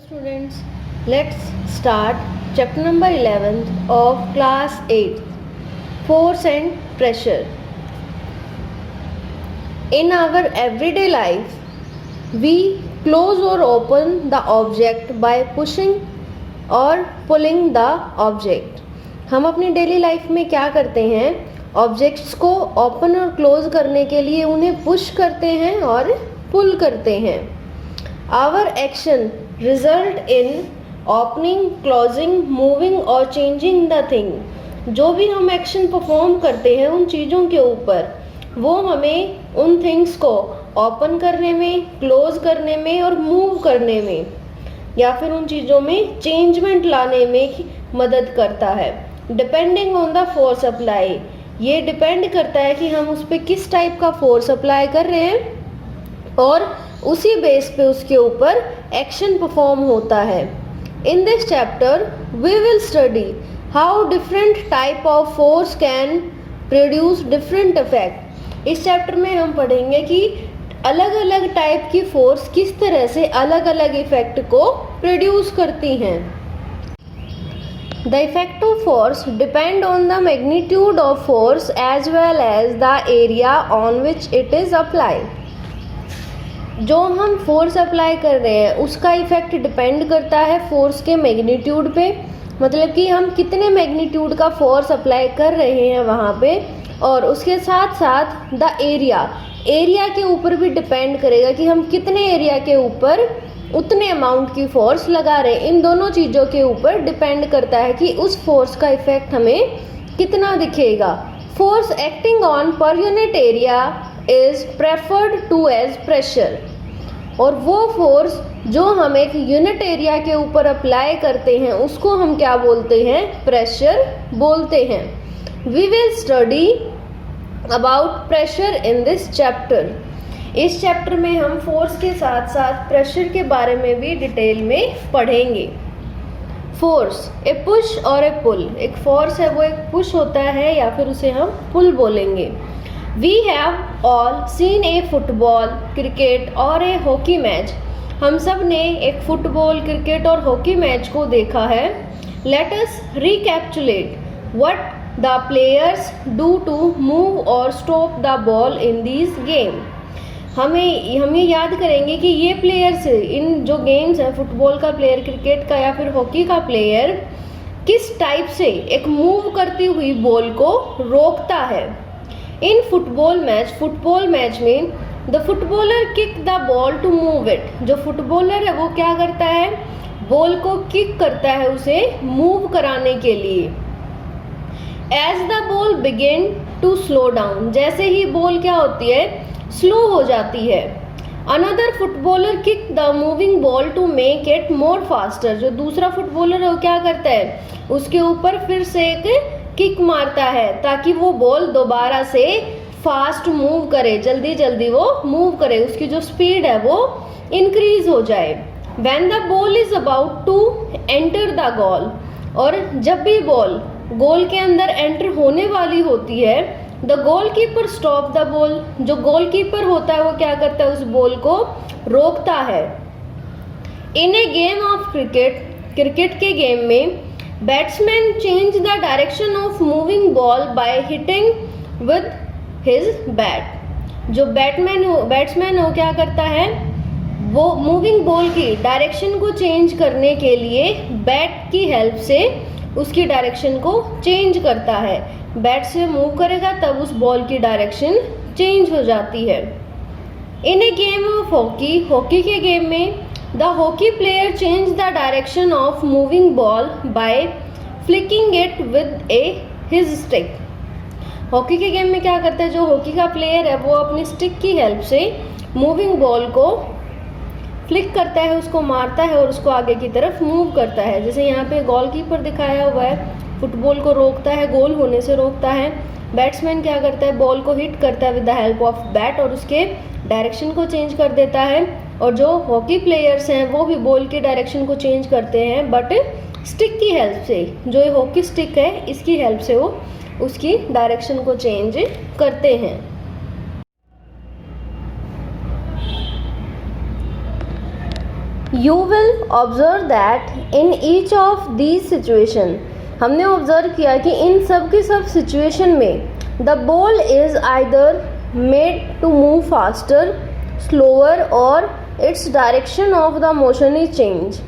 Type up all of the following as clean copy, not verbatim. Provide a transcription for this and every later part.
Students, let's start chapter number 11 of class 8, force and pressure. In our everyday life, we close or open the object by pushing or pulling the object. हम अपनी daily life में क्या करते हैं? Objects को open और close करने के लिए उन्हें पुश करते हैं और पुल करते हैं. Our action result in opening, closing, moving और changing the thing. जो भी हम एक्शन परफॉर्म करते हैं उन चीज़ों के ऊपर, वो हमें उन थिंग्स को ओपन करने में, क्लोज करने में और मूव करने में या फिर उन चीज़ों में चेंजमेंट लाने में मदद करता है. Depending on the force apply, ये डिपेंड करता है कि हम उस पर किस टाइप का फोर्स अप्लाई कर रहे हैं और उसी बेस पे उसके ऊपर एक्शन परफॉर्म होता है. In this chapter we will study how different type of force can produce different effect. इस चैप्टर में हम पढ़ेंगे कि अलग अलग टाइप की फोर्स किस तरह से अलग अलग इफेक्ट को प्रोड्यूस करती हैं. The effect of force depend on the magnitude of force as well as the area on which it is applied. जो हम फोर्स अप्लाई कर रहे हैं उसका इफेक्ट डिपेंड करता है फोर्स के मैग्नीट्यूड पे, मतलब कि हम कितने मैग्नीट्यूड का फोर्स अप्लाई कर रहे हैं वहाँ पे, और उसके साथ साथ द एरिया के ऊपर भी डिपेंड करेगा कि हम कितने एरिया के ऊपर उतने अमाउंट की फोर्स लगा रहे हैं. इन दोनों चीज़ों के ऊपर डिपेंड करता है कि उस फोर्स का इफेक्ट हमें कितना दिखेगा. Force acting on per unit area is preferred to as pressure. और वो फोर्स जो हम एक यूनिट एरिया के ऊपर अप्लाई करते हैं उसको हम क्या बोलते हैं? प्रेशर बोलते हैं. We will study about pressure in this chapter. इस चैप्टर में हम फोर्स के साथ साथ प्रेशर के बारे में भी डिटेल में पढ़ेंगे. फोर्स, ए पुश और ए पुल. एक फोर्स है वो एक पुश होता है या फिर उसे हम पुल बोलेंगे. We have all seen a football, cricket और a hockey match. हम सब ने एक फुटबॉल, क्रिकेट और हॉकी मैच को देखा है. Let us recapitulate what the players do to move or stop the ball in these game. हम ये याद करेंगे कि ये प्लेयर्स इन जो गेम्स हैं, फुटबॉल का प्लेयर, क्रिकेट का या फिर हॉकी का प्लेयर किस टाइप से एक मूव करती हुई बॉल को रोकता है. इन फुटबॉल मैच में the footballer kick the ball to move it. जो फुटबॉलर है वो क्या करता है? बॉल को किक करता है उसे मूव कराने के लिए. As the ball begin to slow down, जैसे ही बॉल क्या होती है? स्लो हो जाती है. Another footballer kick the moving ball to make it more faster. जो दूसरा फुटबॉलर है वो क्या करता है? उसके ऊपर फिर से एक किक मारता है ताकि वो बॉल दोबारा से फास्ट मूव करे, जल्दी जल्दी वो मूव करे, उसकी जो स्पीड है वो इंक्रीज हो जाए. When the ball is about to enter the goal, और जब भी बॉल गोल के अंदर एंटर होने वाली होती है, the goalkeeper stop the ball. जो गोलकीपर होता है वो क्या करता है? उस बॉल को रोकता है. In a game of cricket के गेम में batsman change the direction of moving ball by hitting with his bat. जो बैट्समैन हो क्या करता है? वो मूविंग बॉल की डायरेक्शन को चेंज करने के लिए बैट की हेल्प से उसकी डायरेक्शन को चेंज करता है. बैट से मूव करेगा तब उस बॉल की डायरेक्शन चेंज हो जाती है. In a game of hockey के गेम में the hockey player change the direction of moving ball bye flicking it with his stick. Hockey के गेम में क्या करता है? जो हॉकी का प्लेयर है वो अपनी स्टिक की हेल्प से मूविंग बॉल को फ्लिक करता है, उसको मारता है और उसको आगे की तरफ मूव करता है. जैसे यहाँ पे गोलकीपर दिखाया हुआ है, फुटबॉल को रोकता है, गोल होने से रोकता है. बैट्समैन क्या करता है? बॉल को हिट करता है with the help of bat और उसके डायरेक्शन को चेंज कर देता है. और जो हॉकी प्लेयर्स हैं वो भी बॉल की डायरेक्शन को चेंज करते हैं बट स्टिक की हेल्प से. जो ये हॉकी स्टिक है इसकी हेल्प से वो उसकी डायरेक्शन को चेंज करते हैं. You will observe that in each of these situation, हमने ऑब्जर्व किया कि इन सब की सब सिचुएशन में the ball is either made to move faster, slower और its direction of the motion is change.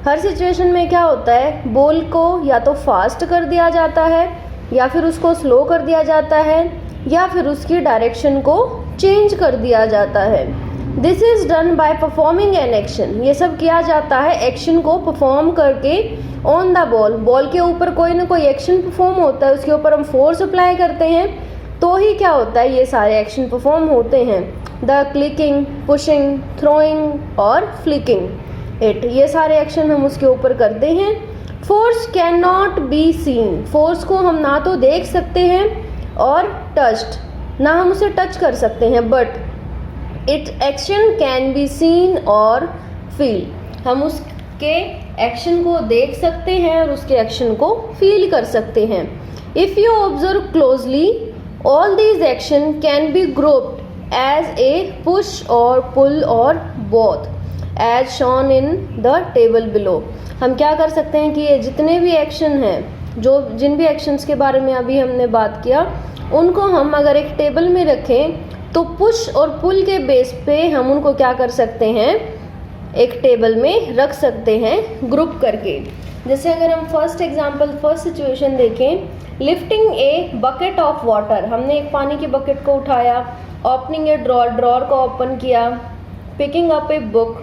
हर सिचुएशन में क्या होता है, बॉल को या तो फास्ट कर दिया जाता है या फिर उसको स्लो कर दिया जाता है या फिर उसकी डायरेक्शन को चेंज कर दिया जाता है। This is done by performing an action, ये सब किया जाता है एक्शन को परफॉर्म करके ऑन द बॉल। बॉल के ऊपर कोई ना कोई एक्शन परफॉर्म होता है, उसके ऊपर हम फोर्स अप्लाई करते हैं तो ही क्या होता है, ये सारे एक्शन परफॉर्म होते हैं। द क्लिकिंग, पुशिंग, थ्रोइंग और फ्लिकिंग इट, ये सारे एक्शन हम उसके ऊपर करते हैं। Force can not be seen, force को हम ना तो देख सकते हैं और टच्ड, ना हम उसे टच कर सकते हैं, but it action can be seen और फील, हम उसके एक्शन को देख सकते हैं और उसके एक्शन को फील कर सकते हैं। If you observe closely all these action can be grouped as a push or pull or both as shown in the table below. हम क्या कर सकते हैं कि ये जितने भी एक्शन हैं, जो जिन भी एक्शंस के बारे में अभी हमने बात किया, उनको हम अगर एक टेबल में रखें तो पुश और पुल के बेस पे हम उनको क्या कर सकते हैं, एक टेबल में रख सकते हैं ग्रुप करके। जैसे अगर हम फर्स्ट एग्जांपल, फर्स्ट सिचुएशन देखें, lifting a bucket of water, हमने एक पानी की बकेट को उठाया। ओपनिंग ए ड्रॉर, ड्रॉर को ओपन किया। Picking up a book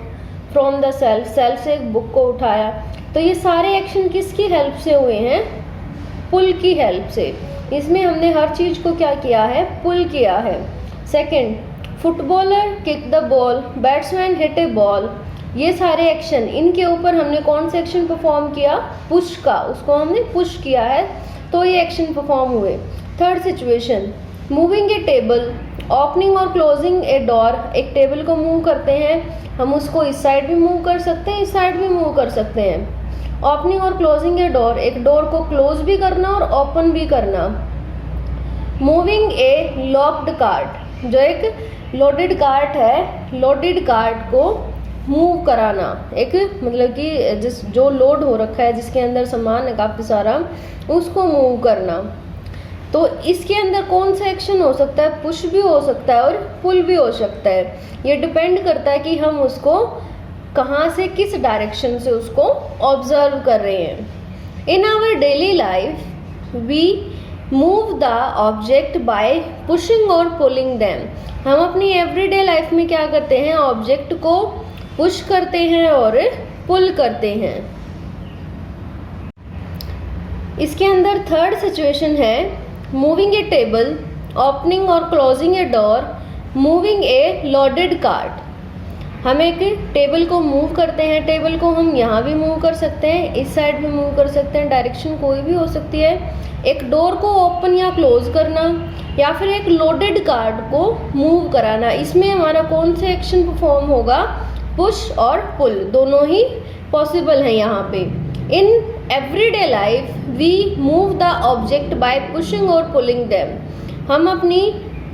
from the self, self से एक बुक को उठाया। तो ये सारे एक्शन किसकी हेल्प से हुए हैं, पुल की हेल्प से। इसमें हमने हर चीज़ को क्या किया है, पुल किया है। Second, footballer kick the ball, batsman hit A ball, ये सारे एक्शन, इनके ऊपर हमने कौन सा एक्शन परफॉर्म किया, पुश का, उसको हमने पुश किया है तो ये एक्शन परफॉर्म हुए। थर्ड सिचुएशन, मूविंग ए टेबल, ओपनिंग और क्लोजिंग ए डोर, एक टेबल को मूव करते हैं, हम उसको इस साइड भी मूव कर सकते हैं, इस साइड भी मूव कर सकते हैं। ओपनिंग और क्लोजिंग ए डोर, एक डोर को क्लोज भी करना और ओपन भी करना। मूविंग ए लॉक्ड कार्ट, जो एक लोडेड कार्ट है, लोडेड कार्ट को मूव कराना, एक मतलब कि जो लोड हो रखा है, जिसके अंदर सामान है काफ़ी सारा, उसको मूव करना। तो इसके अंदर कौन सा एक्शन हो सकता है, पुश भी हो सकता है और पुल भी हो सकता है। ये डिपेंड करता है कि हम उसको कहाँ से, किस डायरेक्शन से उसको ऑब्जर्व कर रहे हैं। In our daily life we move the object by pushing और पुलिंग दैम, हम अपनी एवरीडे लाइफ में क्या करते हैं, ऑब्जेक्ट को पुश करते हैं और पुल करते हैं। इसके अंदर थर्ड सिचुएशन है, मूविंग ए टेबल, ओपनिंग और closing a door, moving A loaded cart. हम एक टेबल को मूव करते हैं, टेबल को हम यहाँ भी मूव कर सकते हैं, इस साइड भी मूव कर सकते हैं, डायरेक्शन कोई भी हो सकती है। एक डोर को ओपन या क्लोज करना या फिर एक लोडेड कार्ट को मूव कराना, इसमें हमारा कौन से एक्शन परफॉर्म होगा, पुश और पुल, दोनों ही पॉसिबल हैं यहाँ पे। In everyday life we move the object by pushing और पुलिंग दैम, हम अपनी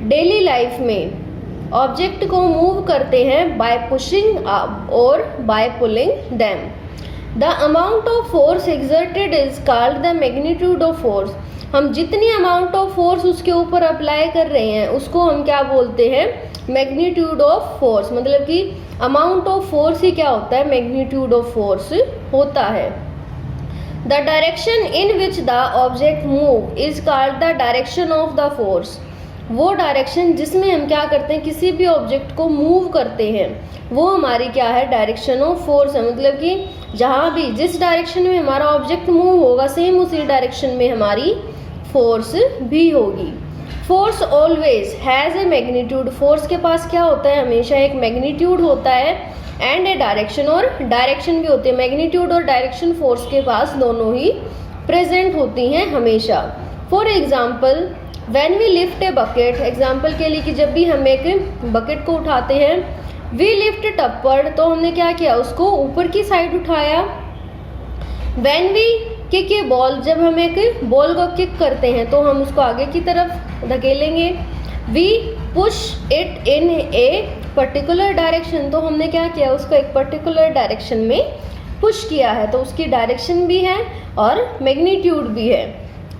डेली लाइफ में ऑब्जेक्ट को मूव करते हैं बाय पुशिंग और by pulling them. The amount of force exerted is called the magnitude of force, हम जितनी अमाउंट ऑफ फोर्स उसके ऊपर अप्लाई कर रहे हैं उसको हम क्या बोलते हैं, मैग्नीट्यूड ऑफ फोर्स। मतलब कि अमाउंट ऑफ फोर्स ही क्या होता है, मैग्नीट्यूड ऑफ फोर्स होता है। The direction in which the object move is called the direction of the force, वो डायरेक्शन जिसमें हम क्या करते हैं, किसी भी ऑब्जेक्ट को मूव करते हैं, वो हमारी क्या है, डायरेक्शन ऑफ फोर्स है। मतलब कि जहाँ भी, जिस डायरेक्शन में हमारा ऑब्जेक्ट मूव होगा, सेम उसी डायरेक्शन में हमारी फोर्स भी होगी। Force always has a magnitude, force के पास क्या होता है, हमेशा एक मैग्नीट्यूड होता है एंड ए डायरेक्शन, और डायरेक्शन भी होती है। मैग्नीट्यूड और डायरेक्शन फोर्स के पास दोनों ही प्रेजेंट होती हैं हमेशा। For example when we lift a bucket, example के लिए कि जब भी हम एक बकेट को उठाते हैं, वी लिफ्ट इट अपवर्ड, तो हमने क्या किया, उसको ऊपर की साइड उठाया। When we kick a ball, जब हम एक बॉल को किक करते हैं तो हम उसको आगे की तरफ धकेलेंगे। We push it in a particular direction, तो हमने क्या किया, उसको एक पर्टिकुलर डायरेक्शन में पुश किया है, तो उसकी डायरेक्शन भी है और मैग्नीट्यूड भी है।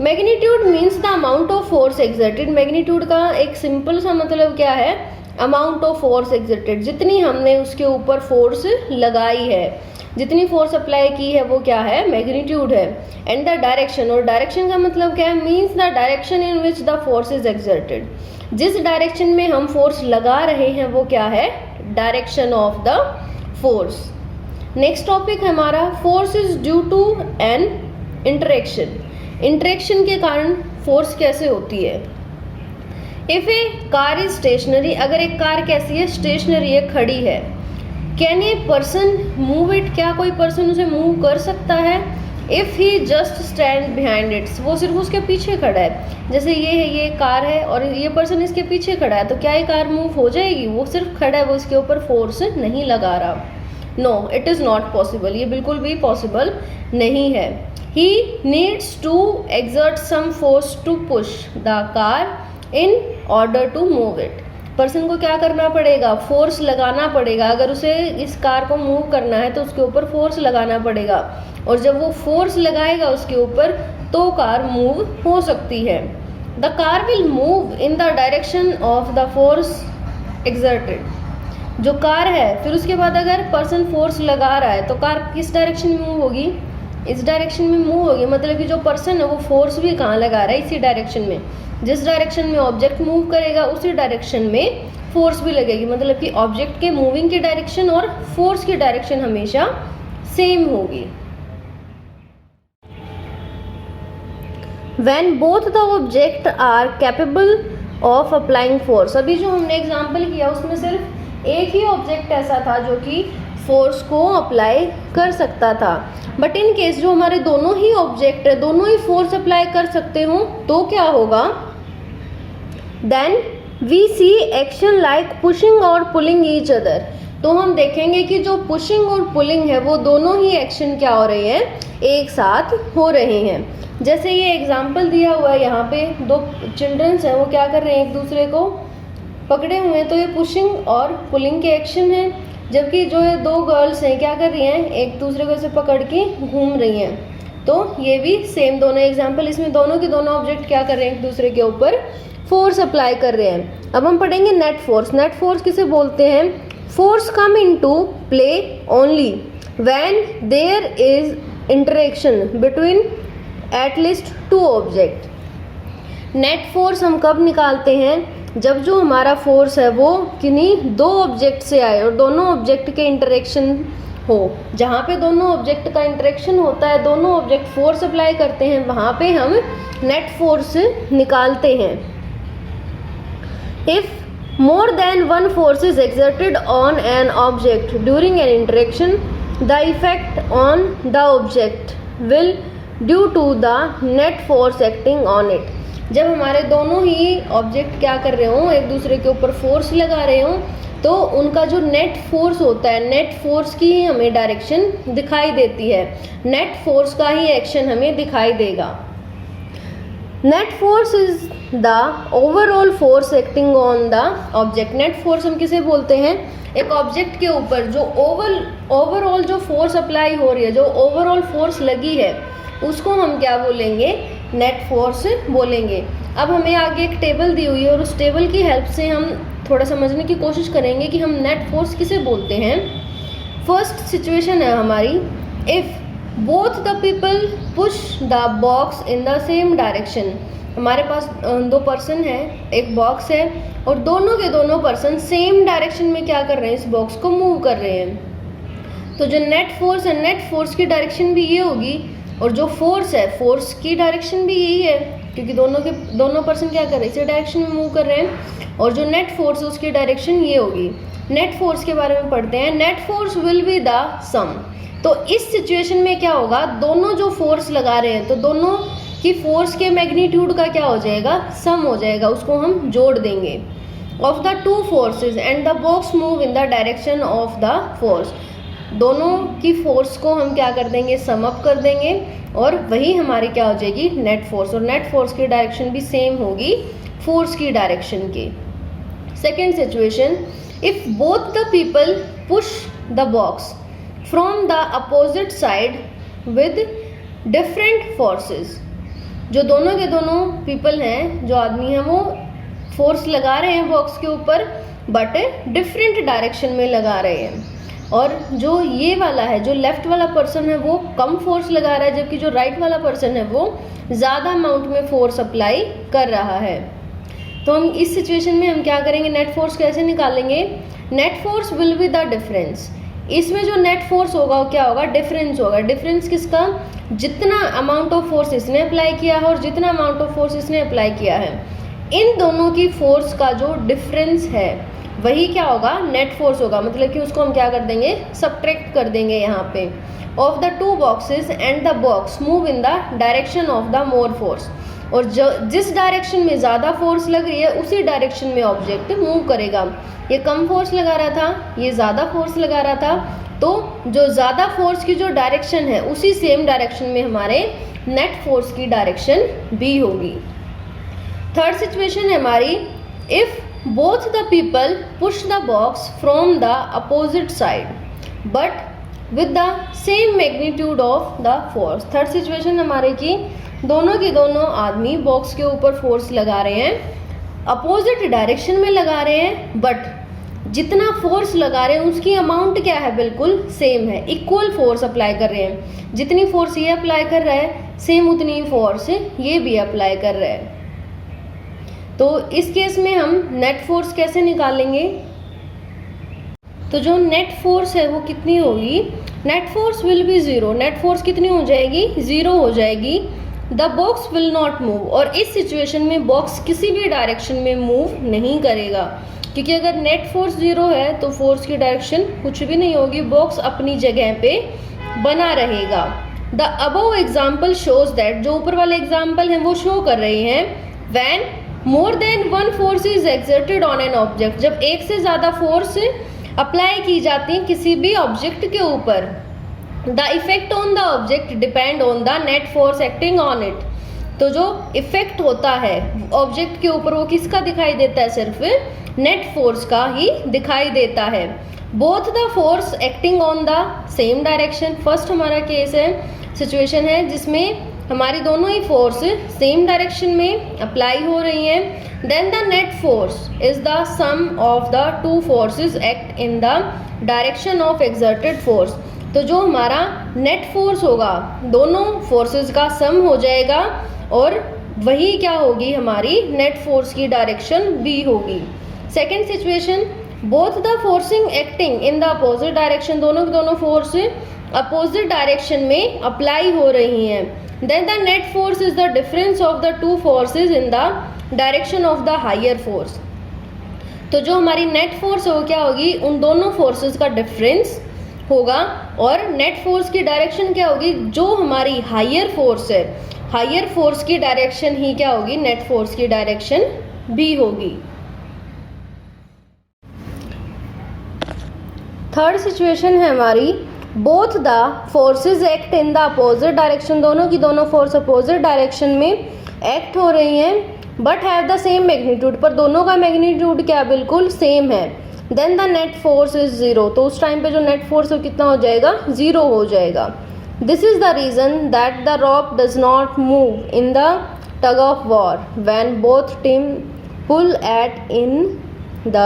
Magnitude means the amount of force exerted. Magnitude का एक सिंपल सा मतलब क्या है, अमाउंट ऑफ फोर्स एक्सर्टेड, जितनी हमने उसके ऊपर फोर्स लगाई है, जितनी फोर्स अप्लाई की है वो क्या है, मैग्नीट्यूड है। एंड द डायरेक्शन, और डायरेक्शन का मतलब क्या है, means the direction in which the force is exerted. जिस डायरेक्शन में हम फोर्स लगा रहे हैं वो क्या है, direction of the force. Next topic हमारा, force is due to an interaction. Interaction के कारण फोर्स कैसे होती है। If a car is stationary, अगर एक कार कैसी है, स्टेशनरी है, खड़ी है। Can a person move it, क्या कोई पर्सन उसे मूव कर सकता है। If he just stand behind it, वो सिर्फ उसके पीछे खड़ा है, जैसे ये है, ये कार है और ये पर्सन इसके पीछे खड़ा है, तो क्या ये कार मूव हो जाएगी, वो सिर्फ खड़ा है, वो इसके ऊपर फोर्स नहीं लगा रहा। No, it is not possible, ये बिल्कुल भी पॉसिबल नहीं है। He needs to exert some force to push the car in order to move it. Person को क्या करना पड़ेगा, फोर्स लगाना पड़ेगा। अगर उसे इस कार को मूव करना है तो उसके ऊपर फोर्स लगाना पड़ेगा, और जब वो फोर्स लगाएगा उसके ऊपर तो कार मूव हो सकती है। The car will move in the direction of the force exerted. जो कार है, फिर उसके बाद अगर पर्सन फोर्स लगा रहा है तो कार किस डायरेक्शन में मूव होगी, इस डायरेक्शन में मूव होगी। मतलब कि जो पर्सन है वो फोर्स भी कहाँ लगा रहा है, इसी डायरेक्शन में। जिस डायरेक्शन में ऑब्जेक्ट मूव करेगा उसी डायरेक्शन में फोर्स भी लगेगी। मतलब कि ऑब्जेक्ट के मूविंग की डायरेक्शन और फोर्स की डायरेक्शन हमेशा सेम होगी। When both the object are capable of applying force, अभी जो हमने एग्जाम्पल किया उसमें सिर्फ एक ही ऑब्जेक्ट ऐसा था जो कि फोर्स को अप्लाई कर सकता था। बट इन केस जो हमारे दोनों ही ऑब्जेक्ट है, दोनों ही फोर्स अप्लाई कर सकते हो, तो क्या होगा, then we see action like pushing और पुलिंग ईच अदर। तो हम देखेंगे कि जो पुशिंग और पुलिंग है वो दोनों ही एक्शन क्या हो रहे हैं, एक साथ हो रहे हैं। जैसे ये एग्जाम्पल दिया हुआ है, यहाँ पे दो चिल्ड्रंस हैं, वो क्या कर रहे हैं, एक दूसरे को पकड़े हुए हैं, तो ये पुशिंग और पुलिंग के एक्शन हैं। जबकि जो ये दो गर्ल्स हैं क्या कर रही हैं, एक दूसरे को ऐसे पकड़ के घूम रही हैं। तो ये भी सेम दोनों एग्जाम्पल, इसमें दोनों के दोनों ऑब्जेक्ट क्या कर रहे हैं, एक दूसरे के ऊपर फोर्स अप्लाई कर रहे हैं। अब हम पढ़ेंगे नेट फोर्स। नेट फोर्स किसे बोलते हैं, force come into play only when there is interaction between at least two object. Net force हम कब निकालते हैं, जब जो हमारा फोर्स है वो किन्हीं दो ऑब्जेक्ट से आए और दोनों ऑब्जेक्ट के इंटरेक्शन हो। जहाँ पे दोनों ऑब्जेक्ट का इंटरेक्शन होता है, दोनों ऑब्जेक्ट फोर्स अप्लाई करते हैं, वहाँ पे हम नेट फोर्स निकालते हैं। If more than one force is exerted on an object during an interaction, the effect on the object will due to the net force acting on it. जब हमारे दोनों ही ऑब्जेक्ट क्या कर रहे हों, एक दूसरे के ऊपर फोर्स लगा रहे हों, तो उनका जो नेट फोर्स होता है, नेट फोर्स की ही हमें डायरेक्शन दिखाई देती है, नेट फोर्स का ही एक्शन हमें दिखाई देगा। Net force is the overall force acting on the object. Net force हम किसे बोलते हैं, एक ऑब्जेक्ट के ऊपर जो ओवरऑल जो फोर्स अप्लाई हो रही है, जो ओवरऑल फोर्स लगी है, उसको हम क्या बोलेंगे, नेट फोर्स बोलेंगे। अब हमें आगे एक टेबल दी हुई है और उस टेबल की हेल्प से हम थोड़ा समझने की कोशिश करेंगे कि हम नेट फोर्स किसे बोलते हैं। फर्स्ट सिचुएशन है हमारी, if both the people push the box in the same direction. हमारे पास दो पर्सन है, एक बॉक्स है और दोनों के दोनों पर्सन सेम डायरेक्शन में क्या कर रहे हैं, इस बॉक्स को मूव कर रहे हैं। तो जो नेट फोर्स है, नेट फोर्स की डायरेक्शन भी ये होगी और जो फोर्स है, फोर्स की डायरेक्शन भी यही है, क्योंकि दोनों पर्सन क्या कर रहे हैं, इसी डायरेक्शन में मूव कर रहे हैं। और जो नेट फोर्स है उसकी डायरेक्शन ये होगी। नेट फोर्स के बारे में पढ़ते हैं। Net force will be the sum. तो इस सिचुएशन में क्या होगा, दोनों जो फोर्स लगा रहे हैं तो दोनों की फोर्स के मैग्नीट्यूड का क्या हो जाएगा, सम हो जाएगा, उसको हम जोड़ देंगे। Of the two forces and the box move in the direction of the force. दोनों की फोर्स को हम क्या कर देंगे, सम अप कर देंगे और वही हमारी क्या हो जाएगी, नेट फोर्स। और नेट फोर्स की डायरेक्शन भी सेम होगी फोर्स की डायरेक्शन की। Second situation, if both the people push the box from the opposite side with different forces, जो दोनों के दोनों पीपल हैं, जो आदमी हैं, वो फोर्स लगा रहे हैं बॉक्स के ऊपर बट डिफरेंट डायरेक्शन में लगा रहे हैं, और जो ये वाला है, जो लेफ्ट वाला पर्सन है, वो कम फोर्स लगा रहा है, जबकि जो राइट वाला पर्सन है वो ज़्यादा अमाउंट में फोर्स अप्लाई कर रहा है। तो हम इस सिचुएशन में हम क्या करेंगे, नेट फोर्स कैसे निकालेंगे? Net force will be the difference. इसमें जो नेट फोर्स होगा वो क्या होगा? डिफरेंस होगा। डिफरेंस किसका? जितना अमाउंट ऑफ फोर्स इसने अप्लाई किया है और जितना अमाउंट ऑफ फोर्स इसने अप्लाई किया है, इन दोनों की फोर्स का जो डिफरेंस है वही क्या होगा? नेट फोर्स होगा। मतलब कि उसको हम क्या कर देंगे? सब्ट्रैक्ट कर देंगे यहाँ पे। Of the two boxes and the box move in the direction of the more force. और जो जिस डायरेक्शन में ज़्यादा फोर्स लग रही है उसी डायरेक्शन में ऑब्जेक्ट मूव करेगा। ये कम फोर्स लगा रहा था, ये ज़्यादा फोर्स लगा रहा था, तो जो ज़्यादा फोर्स की जो डायरेक्शन है उसी सेम डायरेक्शन में हमारे नेट फोर्स की डायरेक्शन भी होगी। थर्ड सिचुएशन है हमारी, if both the people push the box from the opposite side but with the same magnitude of the force. Third situation हमारे की दोनों के दोनों आदमी बॉक्स के ऊपर फोर्स लगा रहे हैं, अपोजिट डायरेक्शन में लगा रहे हैं, बट जितना फोर्स लगा रहे हैं उसकी अमाउंट क्या है? बिल्कुल सेम है, इक्वल फोर्स अप्लाई कर रहे हैं। जितनी फोर्स ये अप्लाई कर रहा है सेम उतनी फोर्स ये भी अप्लाई कर रहा है। तो इस केस में हम नेट फोर्स कैसे निकालेंगे? तो जो नेट फोर्स है वो कितनी होगी? Net force will be zero. Net force कितनी हो जाएगी? ज़ीरो हो जाएगी। The box will not move. और इस सिचुएशन में बॉक्स किसी भी डायरेक्शन में मूव नहीं करेगा, क्योंकि अगर नेट फोर्स ज़ीरो है तो फोर्स की डायरेक्शन कुछ भी नहीं होगी, बॉक्स अपनी जगह पे बना रहेगा। The above example shows that, जो ऊपर वाले एग्जाम्पल हैं वो शो कर रहे हैं, when more than one force is exerted on an object, जब एक से ज़्यादा फोर्स अप्लाई की जाती है किसी भी ऑब्जेक्ट के ऊपर, the effect on the object depend on the net force acting on it. तो जो इफेक्ट होता है ऑब्जेक्ट के ऊपर वो किसका दिखाई देता है? सिर्फ नेट फोर्स का ही दिखाई देता है। Both the force acting on the same direction. First हमारा केस है, सिचुएशन है जिसमें हमारी दोनों ही फोर्स सेम डायरेक्शन में अप्लाई हो रही हैं। Then the net force is the sum of the two forces act in the direction of exerted force. तो जो हमारा नेट फोर्स होगा दोनों फोर्सेस का सम हो जाएगा और वही क्या होगी? हमारी नेट फोर्स की डायरेक्शन भी होगी। Second situation, both the forcing acting in the opposite direction. दोनों के दोनों फोर्स अपोजिट डायरेक्शन में अप्लाई हो रही हैं। Then the net force is the difference of the two forces in the direction of the higher force. तो जो हमारी नेट फोर्स है वो क्या होगी? उन दोनों फोर्सेस का डिफरेंस होगा, और नेट फोर्स की डायरेक्शन क्या होगी? जो हमारी हायर फोर्स है, हायर फोर्स की डायरेक्शन ही क्या होगी? नेट फोर्स की डायरेक्शन भी होगी। थर्ड सिचुएशन है हमारी, both the forces act in the opposite direction. दोनों की दोनों फोर्स अपोजिट डायरेक्शन में एक्ट हो रही हैं but have the same magnitude, पर दोनों का मैग्नीट्यूड क्या? बिल्कुल सेम है। Then the net force is zero. तो उस टाइम पे जो नेट फोर्स है कितना हो जाएगा? ज़ीरो हो जाएगा। This is the reason that the rope does not move in the tug of war when both team pull at in the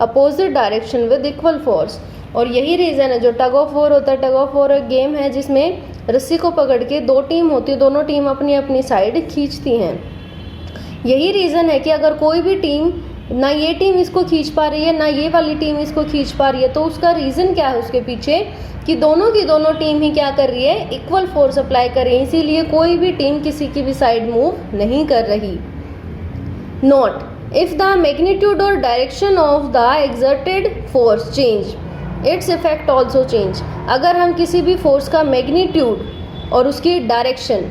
opposite direction with equal force. और यही रीज़न है, जो टग ऑफ वॉर होता है, टग of war एक game है जिसमें रस्सी को पकड़ के दो टीम होती है, दोनों टीम अपनी अपनी साइड खींचती हैं। यही रीज़न है कि अगर कोई भी टीम, ना ये टीम इसको खींच पा रही है ना ये वाली टीम इसको खींच पा रही है, तो उसका रीज़न क्या है उसके पीछे? कि दोनों की दोनों टीम ही क्या कर रही है? इक्वल फोर्स अप्लाई कर रही है, इसीलिए कोई भी टीम किसी की भी साइड मूव नहीं कर रही। नोट, इफ़ द मैग्नीट्यूड और direction of the exerted force change, its effect also change. अगर हम किसी भी फोर्स का मैग्नीट्यूड और उसकी डायरेक्शन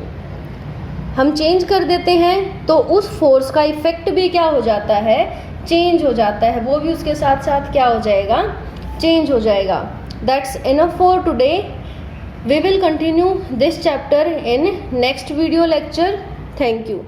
हम चेंज कर देते हैं तो उस फोर्स का इफेक्ट भी क्या हो जाता है? चेंज हो जाता है, वो भी उसके साथ साथ क्या हो जाएगा? चेंज हो जाएगा। That's enough for today. We will continue this chapter in next video lecture. Thank you.